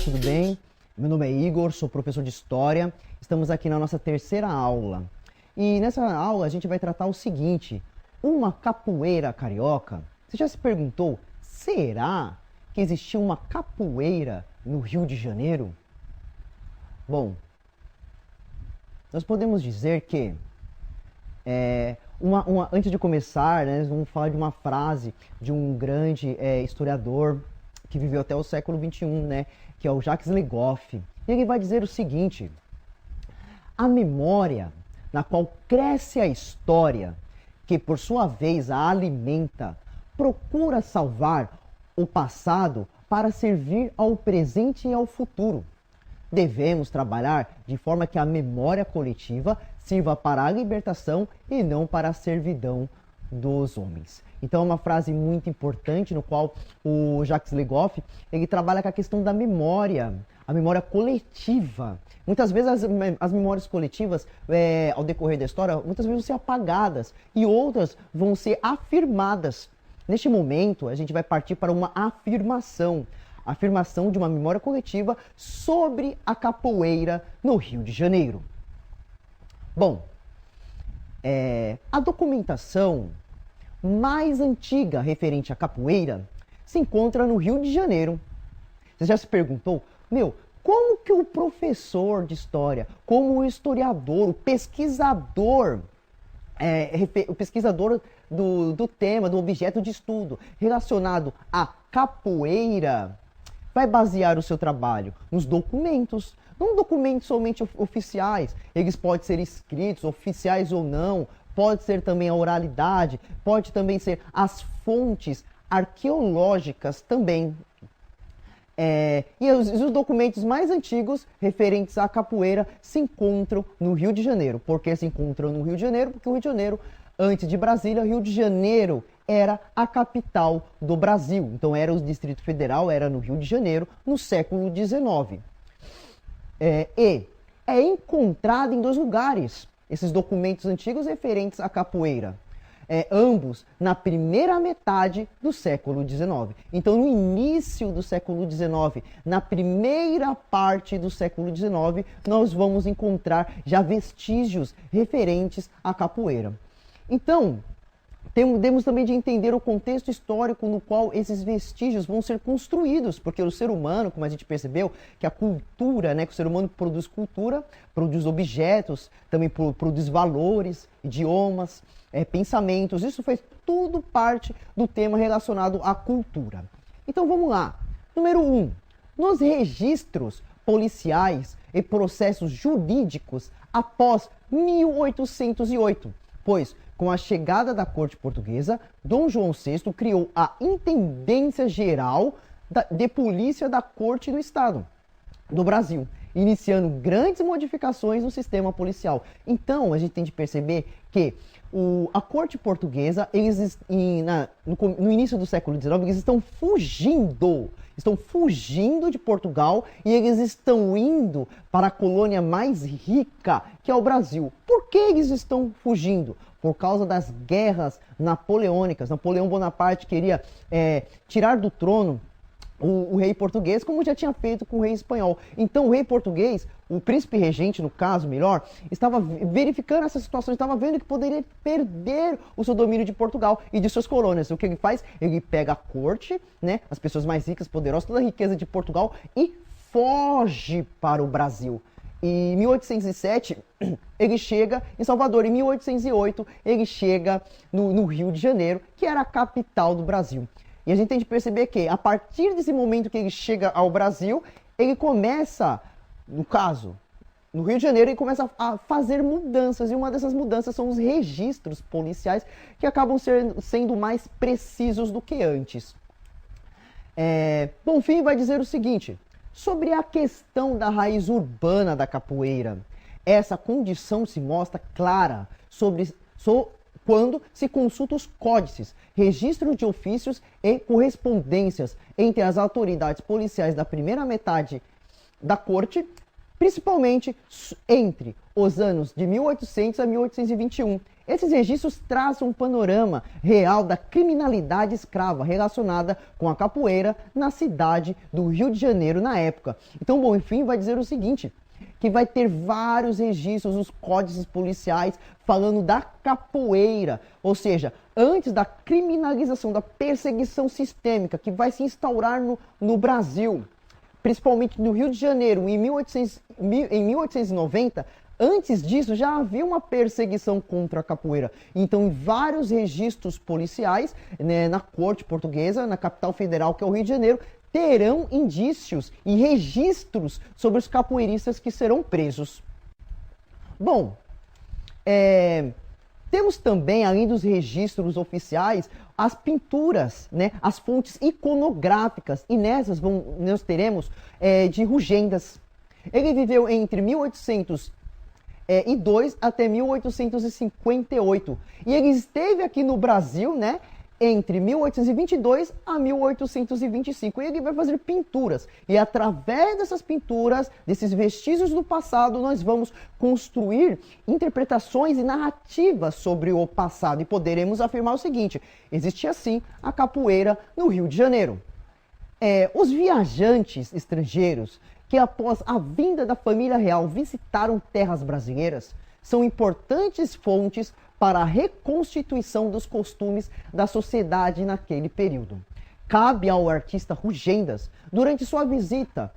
tudo bem? Meu nome é Igor, sou professor de História. Estamos aqui na nossa terceira aula. E nessa aula a gente vai tratar o seguinte: uma capoeira carioca. Você já se perguntou, será que existiu uma capoeira no Rio de Janeiro? Bom, nós podemos dizer que, antes de começar, né, vamos falar de uma frase de um grande historiador que viveu até o século XXI, né, que é o Jacques Le Goff. E ele vai dizer o seguinte: a memória na qual cresce a história, que por sua vez a alimenta, procura salvar o passado para servir ao presente e ao futuro. Devemos trabalhar de forma que a memória coletiva sirva para a libertação e não para a servidão dos homens. Então é uma frase muito importante no qual o Jacques Le Goff, ele trabalha com a questão da memória, a memória coletiva. Muitas vezes as memórias coletivas, ao decorrer da história, muitas vezes vão ser apagadas e outras vão ser afirmadas. Neste momento, a gente vai partir para uma afirmação de uma memória coletiva sobre a capoeira no Rio de Janeiro. Bom, a documentação mais antiga referente à capoeira se encontra no Rio de Janeiro. Você já se perguntou, como que o professor de história, como o historiador, o pesquisador do tema, do objeto de estudo relacionado à capoeira, vai basear o seu trabalho nos documentos, não documentos somente oficiais, eles podem ser escritos, oficiais ou não, pode ser também a oralidade, pode também ser as fontes arqueológicas também. E os documentos mais antigos referentes à capoeira se encontram no Rio de Janeiro. Por que se encontram no Rio de Janeiro? Porque o Rio de Janeiro, antes de Brasília, o Rio de Janeiro era a capital do Brasil. Então era o Distrito Federal, era no Rio de Janeiro, no século XIX. E é encontrado em dois lugares esses documentos antigos referentes à capoeira. Ambos na primeira metade do século XIX. Então, no início do século XIX, na primeira parte do século XIX, nós vamos encontrar já vestígios referentes à capoeira. Então, temos também de entender o contexto histórico no qual esses vestígios vão ser construídos, porque o ser humano, como a gente percebeu, que a cultura, né, que o ser humano produz cultura, produz objetos, também produz valores, idiomas, pensamentos, isso faz tudo parte do tema relacionado à cultura. Então vamos lá. Número 1. Nos registros policiais e processos jurídicos após 1808, pois com a chegada da corte portuguesa, Dom João VI criou a Intendência Geral de Polícia da Corte do Estado do Brasil, iniciando grandes modificações no sistema policial. Então, a gente tem de perceber que a corte portuguesa, no início do século XIX, eles estão fugindo de Portugal e eles estão indo para a colônia mais rica, que é o Brasil. Por que eles estão fugindo? Por causa das guerras napoleônicas. Napoleão Bonaparte queria tirar do trono o rei português, como já tinha feito com o rei espanhol. Então o rei português, o príncipe regente no caso, melhor, estava verificando essa situação, estava vendo que poderia perder o seu domínio de Portugal e de suas colônias. O que ele faz? Ele pega a corte, né, as pessoas mais ricas, poderosas, toda a riqueza de Portugal e foge para o Brasil. Em 1807, ele chega em Salvador. Em 1808, ele chega no Rio de Janeiro, que era a capital do Brasil. E a gente tem de perceber que, a partir desse momento que ele chega ao Brasil, ele começa, no caso, no Rio de Janeiro, ele começa a fazer mudanças. E uma dessas mudanças são os registros policiais, que acabam sendo mais precisos do que antes. Bonfim vai dizer o seguinte: sobre a questão da raiz urbana da capoeira, essa condição se mostra clara quando se consulta os códices, registros de ofícios e correspondências entre as autoridades policiais da primeira metade da corte, principalmente entre os anos de 1800 a 1821, Esses registros traçam um panorama real da criminalidade escrava relacionada com a capoeira na cidade do Rio de Janeiro na época. Então, bom, enfim, vai dizer o seguinte, que vai ter vários registros nos códigos policiais falando da capoeira, ou seja, antes da criminalização, da perseguição sistêmica que vai se instaurar no Brasil, principalmente no Rio de Janeiro, em 1890, antes disso já havia uma perseguição contra a capoeira. Então, em vários registros policiais, né, na corte portuguesa, na capital federal, que é o Rio de Janeiro, terão indícios e registros sobre os capoeiristas que serão presos. Bom, temos também, além dos registros oficiais, as pinturas, né, as fontes iconográficas, e nessas nós teremos de Rugendas. Ele viveu entre 1802 até 1858, e ele esteve aqui no Brasil, né, entre 1822 a 1825. E ele vai fazer pinturas. E através dessas pinturas, desses vestígios do passado, nós vamos construir interpretações e narrativas sobre o passado. E poderemos afirmar o seguinte: existia sim a capoeira no Rio de Janeiro. Os viajantes estrangeiros que após a vinda da família real visitaram terras brasileiras são importantes fontes para a reconstituição dos costumes da sociedade naquele período. Cabe ao artista Rugendas, durante sua visita,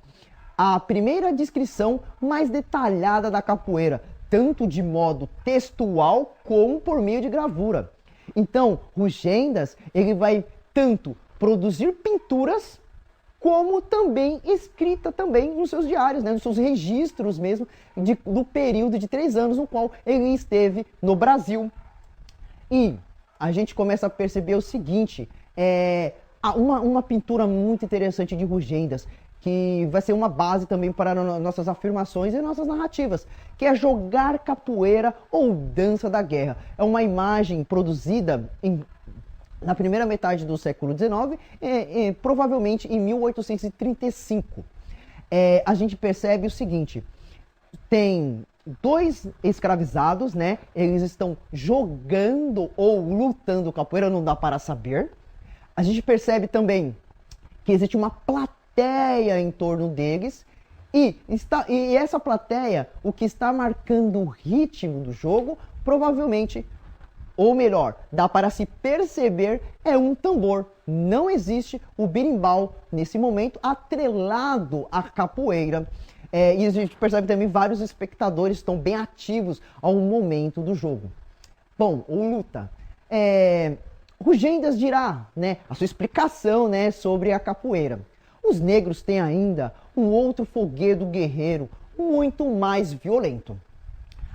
a primeira descrição mais detalhada da capoeira, tanto de modo textual como por meio de gravura. Então, Rugendas, ele vai tanto produzir pinturas como também escrita também nos seus diários, né, nos seus registros mesmo, do período de 3 anos no qual ele esteve no Brasil. E a gente começa a perceber o seguinte, uma pintura muito interessante de Rugendas, que vai ser uma base também para nossas afirmações e nossas narrativas, que é Jogar Capoeira ou Dança da Guerra. É uma imagem produzida na primeira metade do século XIX, provavelmente em 1835. A gente percebe o seguinte, tem 2 escravizados, né? Eles estão jogando ou lutando capoeira, não dá para saber. A gente percebe também que existe uma plateia em torno deles, e essa plateia, o que está marcando o ritmo do jogo, provavelmente, ou melhor, dá para se perceber, é um tambor. Não existe o berimbau nesse momento atrelado à capoeira. E a gente percebe também vários espectadores estão bem ativos ao momento do jogo. Bom, o luta. Rugendas dirá, né, a sua explicação, né, sobre a capoeira. Os negros têm ainda um outro folguedo guerreiro muito mais violento.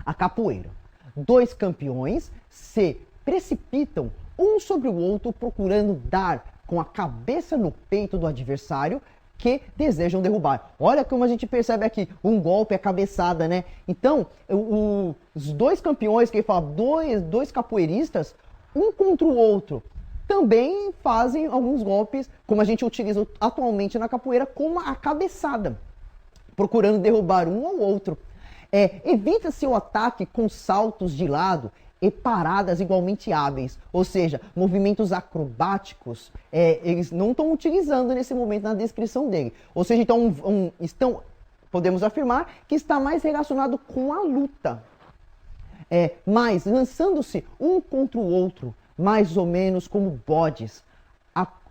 A capoeira. 2 campeões se precipitam um sobre o outro procurando dar com a cabeça no peito do adversário que desejam derrubar. Olha como a gente percebe aqui, um golpe, a cabeçada, né? Então, os 2 campeões, que ele fala, dois capoeiristas, um contra o outro, também fazem alguns golpes, como a gente utiliza atualmente na capoeira, como a cabeçada, procurando derrubar um ao outro. Evita-se o ataque com saltos de lado e paradas igualmente hábeis, ou seja, movimentos acrobáticos, eles não estão utilizando nesse momento na descrição dele. Ou seja, então, podemos afirmar que está mais relacionado com a luta. Mas lançando-se um contra o outro, mais ou menos como bodes,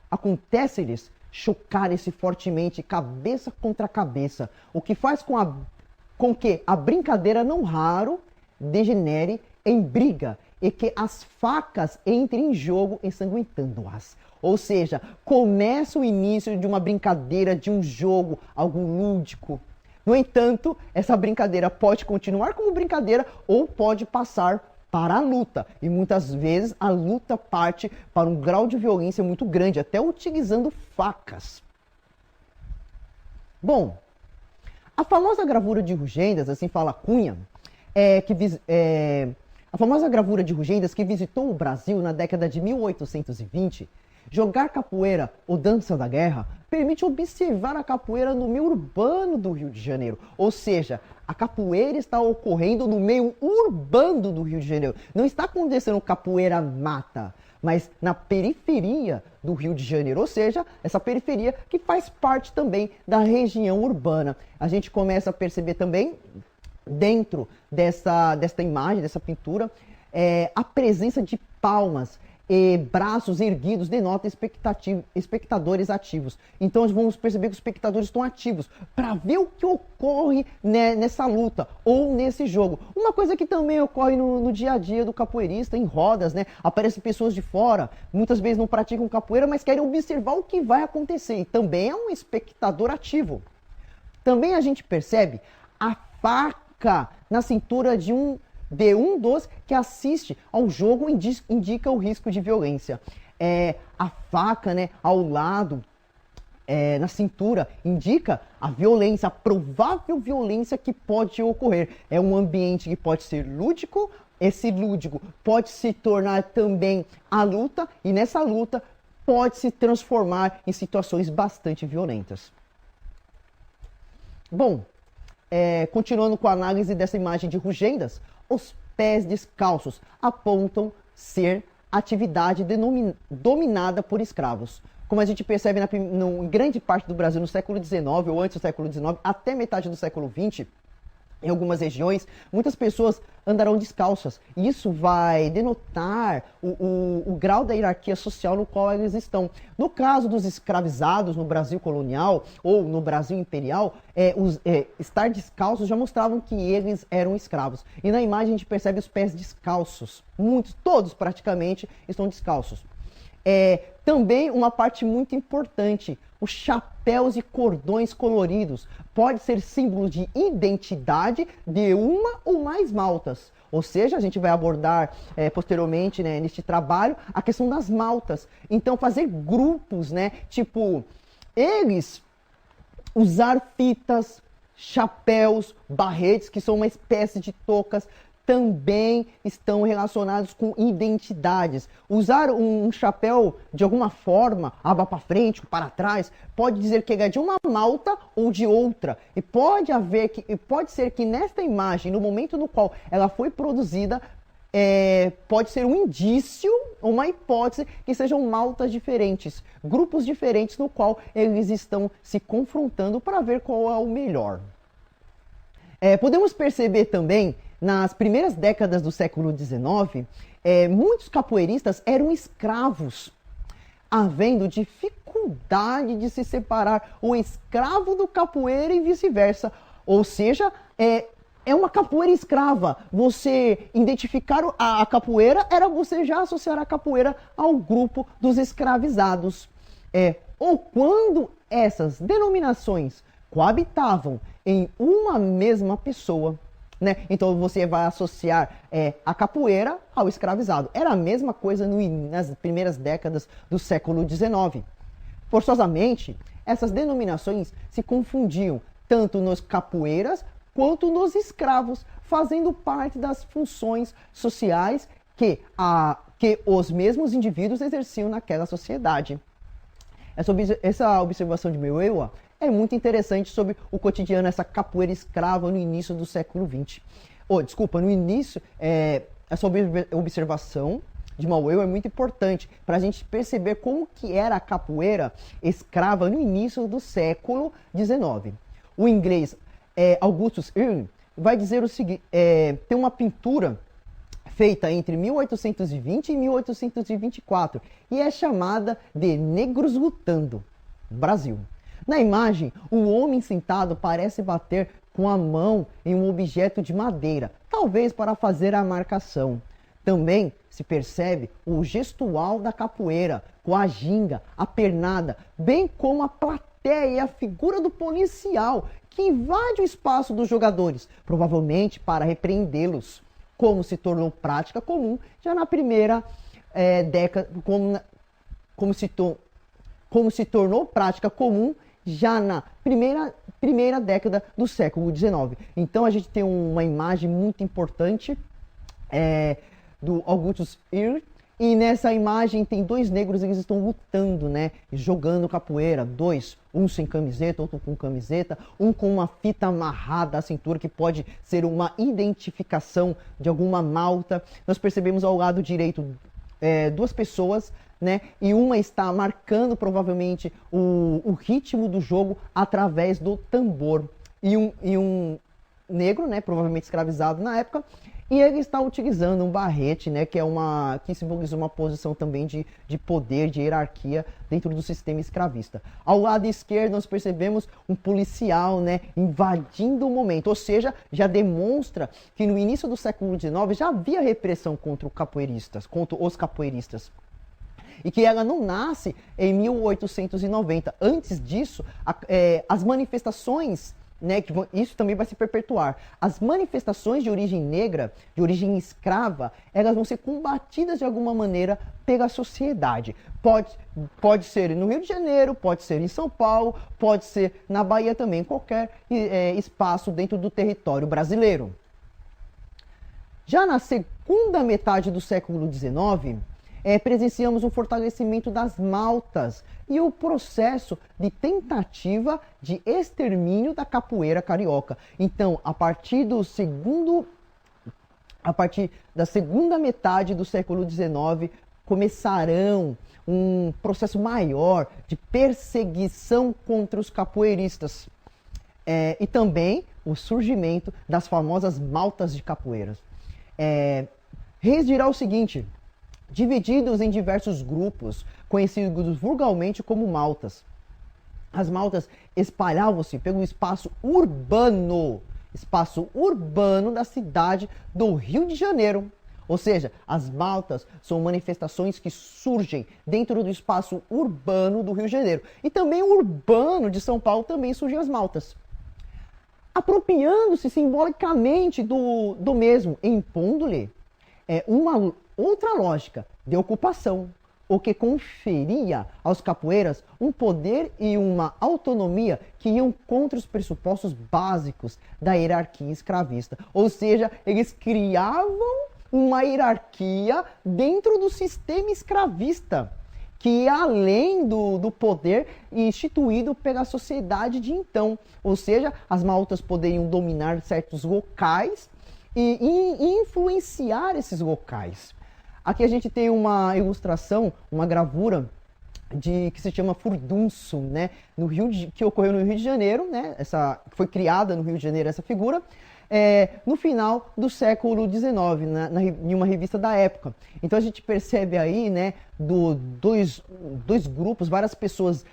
acontece-lhes chocarem-se fortemente cabeça contra cabeça, o que faz com que a brincadeira não raro degenere em briga e que as facas entrem em jogo ensanguentando-as. Ou seja, começa o início de uma brincadeira, de um jogo, algo lúdico. No entanto, essa brincadeira pode continuar como brincadeira ou pode passar para a luta. E muitas vezes a luta parte para um grau de violência muito grande, até utilizando facas. Bom, a famosa gravura de Rugendas, assim fala Cunha, a famosa gravura de Rugendas que visitou o Brasil na década de 1820, Jogar capoeira ou dança da guerra permite observar a capoeira no meio urbano do Rio de Janeiro. Ou seja, a capoeira está ocorrendo no meio urbano do Rio de Janeiro. Não está acontecendo capoeira mata, mas na periferia do Rio de Janeiro. Ou seja, essa periferia que faz parte também da região urbana. A gente começa a perceber também, dentro desta imagem, dessa pintura, a presença de palmas e braços erguidos denota espectadores ativos. Então vamos perceber que os espectadores estão ativos para ver o que ocorre, né, nessa luta ou nesse jogo. Uma coisa que também ocorre no dia a dia do capoeirista, em rodas, né? Aparecem pessoas de fora, muitas vezes não praticam capoeira, mas querem observar o que vai acontecer. E também é um espectador ativo. Também a gente percebe a faca na cintura de um dos que assiste ao jogo, indica o risco de violência. A faca, né, ao lado, na cintura, indica a violência, a provável violência que pode ocorrer. É um ambiente que pode ser lúdico, esse lúdico pode se tornar também a luta, e nessa luta pode se transformar em situações bastante violentas. Bom, continuando com a análise dessa imagem de Rugendas, os pés descalços apontam ser atividade dominada por escravos. Como a gente percebe em grande parte do Brasil no século XIX ou antes do século XIX, até metade do século XX, em algumas regiões, muitas pessoas andarão descalças. Isso vai denotar o grau da hierarquia social no qual eles estão. No caso dos escravizados no Brasil colonial ou no Brasil imperial, estar descalços já mostravam que eles eram escravos. E na imagem a gente percebe os pés descalços. Todos praticamente estão descalços. Também uma parte muito importante, os chapéus e cordões coloridos pode ser símbolo de identidade de uma ou mais maltas. Ou seja, a gente vai abordar posteriormente, né, neste trabalho, a questão das maltas. Então, fazer grupos, né, tipo, eles usar fitas, chapéus, barretes, que são uma espécie de toucas, também estão relacionados com identidades. Usar um chapéu de alguma forma, aba para frente, para trás, pode dizer que é de uma malta ou de outra. E pode ser que nesta imagem, no momento no qual ela foi produzida, pode ser um indício, uma hipótese que sejam maltas diferentes, grupos diferentes no qual eles estão se confrontando para ver qual é o melhor. Podemos perceber também, nas primeiras décadas do século XIX, muitos capoeiristas eram escravos, havendo dificuldade de se separar o escravo do capoeira e vice-versa. Ou seja, é uma capoeira escrava. Você identificar a capoeira era você já associar a capoeira ao grupo dos escravizados. Ou quando essas denominações coabitavam em uma mesma pessoa, né? Então você vai associar a capoeira ao escravizado. Era a mesma coisa nas primeiras décadas do século XIX. Forçosamente, essas denominações se confundiam tanto nos capoeiras quanto nos escravos, fazendo parte das funções sociais que os mesmos indivíduos exerciam naquela sociedade. Essa observação de Meuwa é muito interessante sobre o cotidiano, essa capoeira escrava no início do século XX. No início, essa observação de Meuwa é muito importante para a gente perceber como que era a capoeira escrava no início do século XIX. O inglês Augustus Irving vai dizer o seguinte, tem uma pintura feita entre 1820 e 1824 e é chamada de Negros Lutando, Brasil. Na imagem, o homem sentado parece bater com a mão em um objeto de madeira, talvez para fazer a marcação. Também se percebe o gestual da capoeira, com a ginga, a pernada, bem como a plateia e a figura do policial, que invade o espaço dos jogadores, provavelmente para repreendê-los, como se tornou prática comum já na primeira década, como se tornou prática comum já na primeira década do século XIX. Então a gente tem uma imagem muito importante do Augustus Irving, E nessa imagem tem dois negros, eles estão lutando, né? Jogando capoeira. Dois, um sem camiseta, outro com camiseta, um com uma fita amarrada à cintura, que pode ser uma identificação de alguma malta. Nós percebemos ao lado direito duas pessoas, né? E uma está marcando provavelmente o ritmo do jogo através do tambor. E um negro, né? Provavelmente escravizado na época. E ele está utilizando um barrete, né, que simboliza uma posição também de poder, de hierarquia dentro do sistema escravista. Ao lado esquerdo nós percebemos um policial, né, invadindo o momento, ou seja, já demonstra que no início do século XIX já havia repressão contra os capoeiristas. E que ela não nasce em 1890. Antes disso, as manifestações, né, isso também vai se perpetuar. As manifestações de origem negra, de origem escrava, elas vão ser combatidas de alguma maneira pela sociedade. Pode ser no Rio de Janeiro, pode ser em São Paulo, pode ser na Bahia também, em qualquer espaço dentro do território brasileiro. Já na segunda metade do século XIX, presenciamos um fortalecimento das maltas e o processo de tentativa de extermínio da capoeira carioca. Então, a partir da segunda metade do século XIX, começarão um processo maior de perseguição contra os capoeiristas. E também o surgimento das famosas maltas de capoeiras. Reis dirá o seguinte: divididos em diversos grupos, conhecidos vulgarmente como maltas. As maltas espalhavam-se pelo espaço urbano da cidade do Rio de Janeiro. Ou seja, as maltas são manifestações que surgem dentro do espaço urbano do Rio de Janeiro. E também o urbano de São Paulo também surgem as maltas. Apropriando-se simbolicamente do mesmo, impondo-lhe uma outra lógica de ocupação, o que conferia aos capoeiras um poder e uma autonomia que iam contra os pressupostos básicos da hierarquia escravista. Ou seja, eles criavam uma hierarquia dentro do sistema escravista, que ia além do poder instituído pela sociedade de então. Ou seja, as maltas poderiam dominar certos locais e influenciar esses locais. Aqui a gente tem uma ilustração, uma gravura que se chama Furdunço, né? Que ocorreu no Rio de Janeiro, né? Foi criada no Rio de Janeiro essa figura, no final do século XIX, em uma revista da época. Então a gente percebe aí, né, dois grupos, várias pessoas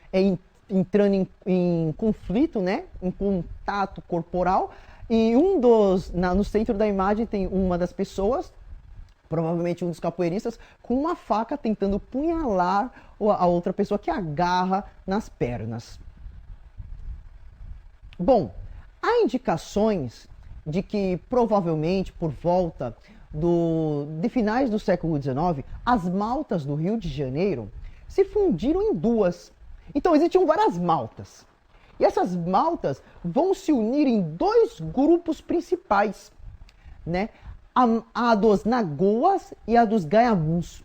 entrando em conflito, né, em contato corporal, e no centro da imagem tem uma das pessoas, provavelmente um dos capoeiristas, com uma faca tentando punhalar a outra pessoa, que agarra nas pernas. Bom, há indicações de que provavelmente por volta de finais do século XIX, as maltas do Rio de Janeiro se fundiram em duas. Então existiam várias maltas. E essas maltas vão se unir em dois grupos principais, né? A dos nagoas e a dos gaiamuns.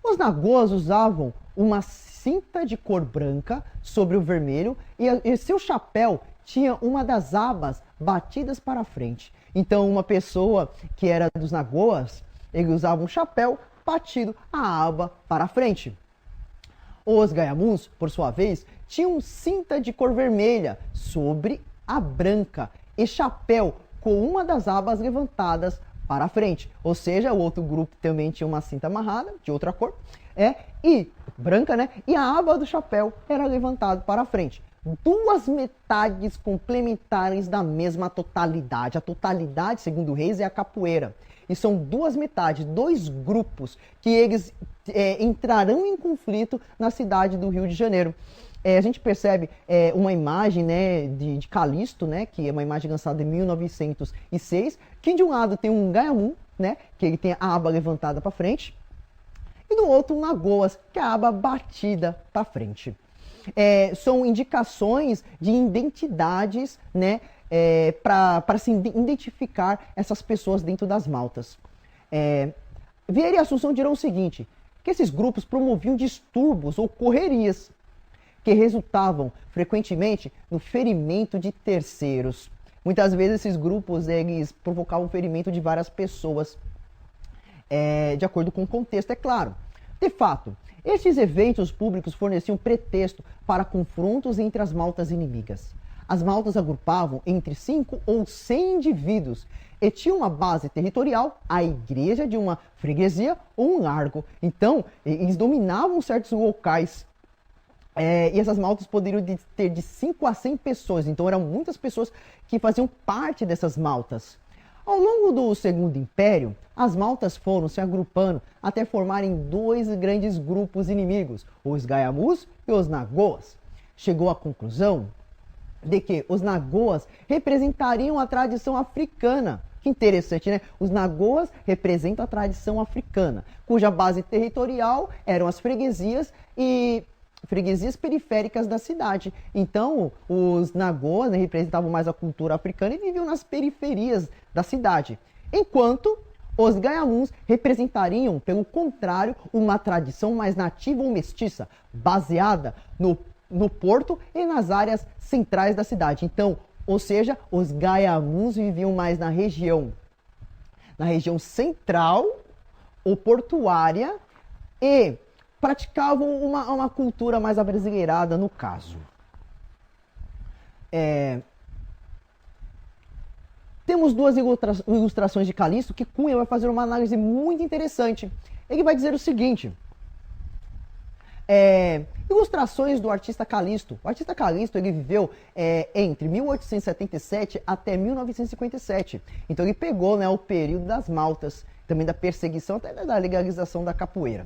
Os nagoas usavam uma cinta de cor branca sobre o vermelho e seu chapéu tinha uma das abas batidas para frente. Então, uma pessoa que era dos nagoas, ele usava um chapéu batido, a aba para frente. Os gaiamuns, por sua vez, tinham cinta de cor vermelha sobre a branca e chapéu com uma das abas levantadas para frente. Ou seja, o outro grupo também tinha uma cinta amarrada, de outra cor, e branca, né? E a aba do chapéu era levantada para frente. Duas metades complementares da mesma totalidade. A totalidade, segundo Reis, é a capoeira. E são duas metades, dois grupos, que eles entrarão em conflito na cidade do Rio de Janeiro. A gente percebe uma imagem, né, de Calixto, né, que é uma imagem lançada em 1906, que de um lado tem um gaiamum, né, que ele tem a aba levantada para frente, e do outro um nagoas, que é a aba batida para frente. São indicações de identidades, né, para se identificar essas pessoas dentro das maltas. Vieira e Assunção dirão o seguinte, que esses grupos promoviam distúrbios ou correrias, que resultavam frequentemente no ferimento de terceiros. Muitas vezes esses grupos eles provocavam o ferimento de várias pessoas, de acordo com o contexto, é claro. De fato, estes eventos públicos forneciam pretexto para confrontos entre as maltas inimigas. As maltas agrupavam entre 5 ou 100 indivíduos e tinham uma base territorial, a igreja de uma freguesia ou um largo. Então, eles dominavam certos locais. E essas maltas poderiam ter de 5 a 100 pessoas, então eram muitas pessoas que faziam parte dessas maltas. Ao longo do Segundo Império, as maltas foram se agrupando até formarem 2 grandes grupos inimigos, os Gaiamus e os Nagoas. Chegou à conclusão de que os Nagoas representariam a tradição africana. Que interessante, né? Os Nagoas representam a tradição africana, cuja base territorial eram as freguesias e freguesias periféricas da cidade. Então, os Nagoas, né, representavam mais a cultura africana e viviam nas periferias da cidade. Enquanto os Gaiamuns representariam, pelo contrário, uma tradição mais nativa ou mestiça, baseada no porto e nas áreas centrais da cidade. Então, ou seja, os Gaiamuns viviam mais na região central ou portuária e praticavam uma cultura mais abrasileirada no caso. Temos 2 ilustrações de Calixto que Cunha vai fazer uma análise muito interessante. Ele vai dizer o seguinte: ilustrações do artista Calixto. O artista Calixto ele viveu entre 1877 até 1957. Então ele pegou, né, o período das maltas, também da perseguição, até da legalização da capoeira.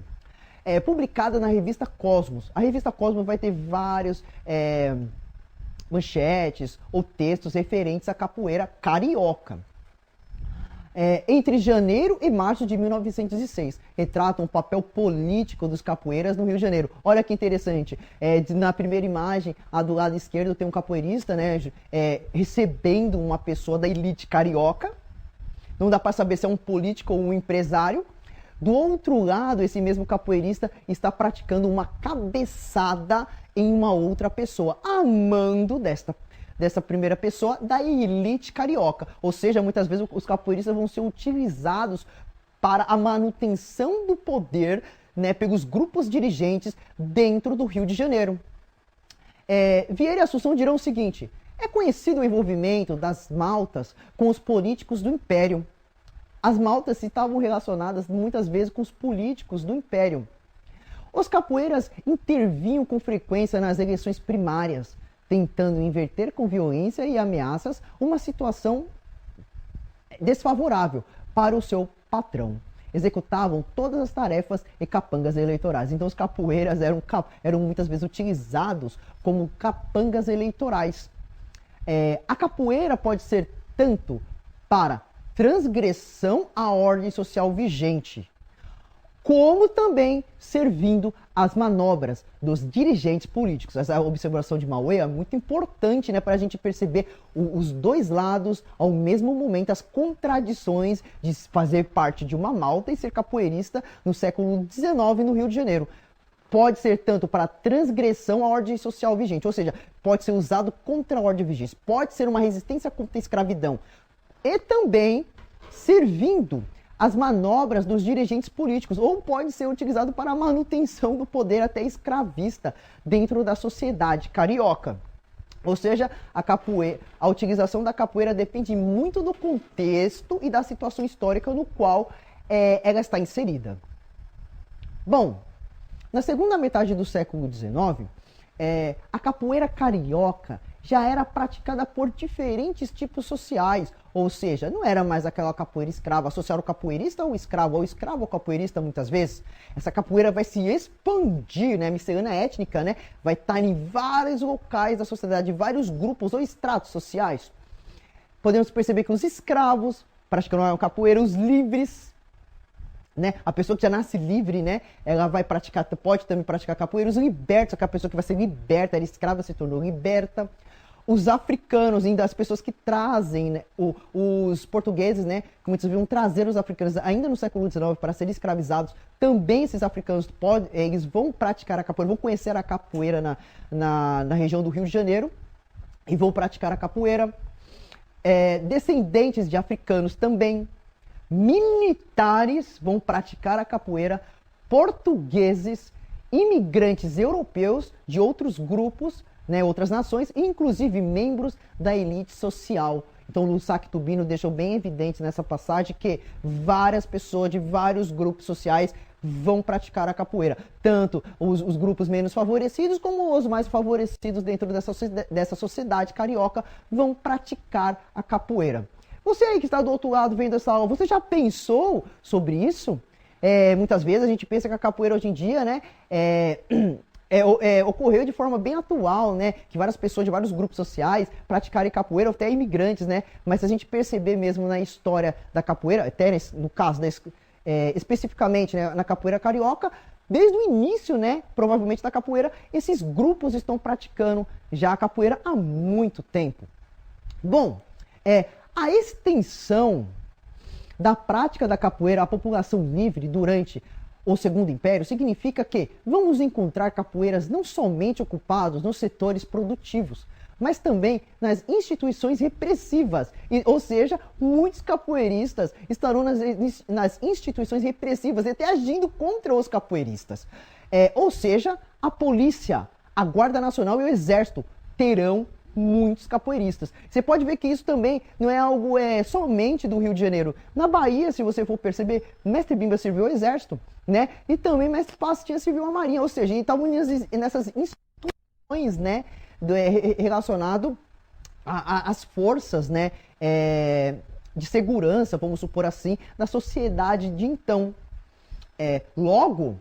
Publicada na revista Cosmos. A revista Cosmos vai ter vários manchetes ou textos referentes à capoeira carioca. Entre janeiro e março de 1906, retratam o papel político dos capoeiras no Rio de Janeiro. Olha que interessante, na primeira imagem, do lado esquerdo tem um capoeirista, né, recebendo uma pessoa da elite carioca. Não dá para saber se é um político ou um empresário. Do outro lado, esse mesmo capoeirista está praticando uma cabeçada em uma outra pessoa, amando dessa primeira pessoa da elite carioca. Ou seja, muitas vezes os capoeiristas vão ser utilizados para a manutenção do poder, né, pelos grupos dirigentes dentro do Rio de Janeiro. Vieira e Assunção dirão o seguinte: é conhecido o envolvimento das maltas com os políticos do Império. As maltas estavam relacionadas muitas vezes com os políticos do Império. Os capoeiras intervinham com frequência nas eleições primárias, tentando inverter com violência e ameaças uma situação desfavorável para o seu patrão. Executavam todas as tarefas e capangas eleitorais. Então os capoeiras eram muitas vezes utilizados como capangas eleitorais. A capoeira pode ser tanto para transgressão à ordem social vigente, como também servindo às manobras dos dirigentes políticos. Essa observação de Mauê é muito importante, né, para a gente perceber os 2 lados ao mesmo momento, as contradições de fazer parte de uma malta e ser capoeirista no século XIX no Rio de Janeiro. Pode ser tanto para transgressão à ordem social vigente, ou seja, pode ser usado contra a ordem vigente, pode ser uma resistência contra a escravidão, e também servindo as manobras dos dirigentes políticos, ou pode ser utilizado para a manutenção do poder até escravista dentro da sociedade carioca. Ou seja, a utilização da capoeira depende muito do contexto e da situação histórica no qual ela está inserida. Bom, na segunda metade do século XIX, a capoeira carioca já era praticada por diferentes tipos sociais, ou seja, não era mais aquela capoeira escrava, associar o capoeirista ao escravo, ou escravo ao capoeirista muitas vezes. Essa capoeira vai se expandir, né, miscelânea étnica, né, vai estar em vários locais da sociedade, vários grupos ou estratos sociais. Podemos perceber que os escravos praticam a capoeira, os livres, né, a pessoa que já nasce livre, né, ela vai praticar, pode também praticar capoeira, os libertos, aquela pessoa que vai ser liberta, era escrava, se tornou liberta. os africanos, ainda as pessoas que trazem, né, os portugueses, né, como eles viram trazer os africanos ainda no século XIX para serem escravizados, também esses africanos eles vão praticar a capoeira, vão conhecer a capoeira na região do Rio de Janeiro e vão praticar a capoeira. Descendentes de africanos também, militares vão praticar a capoeira, portugueses, imigrantes europeus de outros grupos, né, outras nações, inclusive membros da elite social. Então, Lusac Tubino deixou bem evidente nessa passagem que várias pessoas de vários grupos sociais vão praticar a capoeira. Tanto os grupos menos favorecidos como os mais favorecidos dentro dessa sociedade carioca vão praticar a capoeira. Você aí que está do outro lado vendo essa aula, você já pensou sobre isso? Muitas vezes a gente pensa que a capoeira hoje em dia, né, ocorreu de forma bem atual, né, que várias pessoas de vários grupos sociais praticarem capoeira, até imigrantes, né, mas se a gente perceber mesmo na história da capoeira, até no caso, especificamente, né, na capoeira carioca, desde o início, né, provavelmente da capoeira, esses grupos estão praticando já a capoeira há muito tempo. Bom, a extensão da prática da capoeira à população livre durante o Segundo Império significa que vamos encontrar capoeiras não somente ocupados nos setores produtivos, mas também nas instituições repressivas. Ou seja, muitos capoeiristas estarão nas instituições repressivas e até agindo contra os capoeiristas. Ou seja, a polícia, a Guarda Nacional e o Exército terão muitos capoeiristas. Você pode ver que isso também não é algo somente do Rio de Janeiro. Na Bahia, se você for perceber, Mestre Bimba serviu ao Exército, né? E também Mestre Pastinha serviu à Marinha. Ou seja, ele estava nessas instituições, né, relacionado às forças, né, de segurança, vamos supor assim, da sociedade de então. Logo,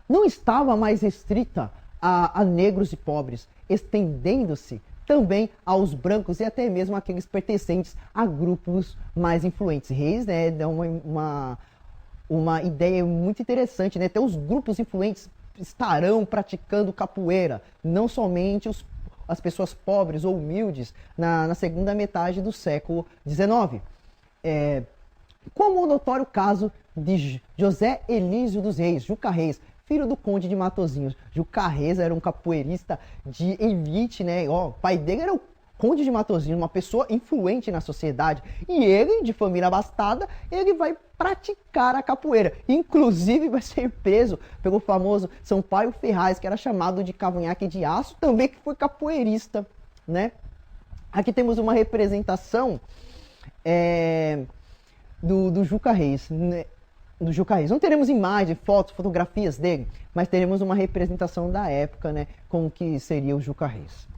não estava mais restrita a negros e pobres, estendendo-se também aos brancos e até mesmo aqueles pertencentes a grupos mais influentes. Reis, né, dá uma ideia muito interessante, né? Até os grupos influentes estarão praticando capoeira, não somente as pessoas pobres ou humildes na segunda metade do século XIX. Como o notório caso de José Elísio dos Reis, Juca Reis, filho do conde de Matozinhos. Juca Reis era um capoeirista de elite, né? O pai dele era o conde de Matozinhos, uma pessoa influente na sociedade. E ele, de família abastada, ele vai praticar a capoeira. Inclusive vai ser preso pelo famoso Sampaio Ferraz, que era chamado de cavanhaque de aço, também que foi capoeirista, né? Aqui temos uma representação do Juca Reis, né? Do Juca Reis. Não teremos imagens, fotos, fotografias dele, mas teremos uma representação da época, né, com o que seria o Juca Reis.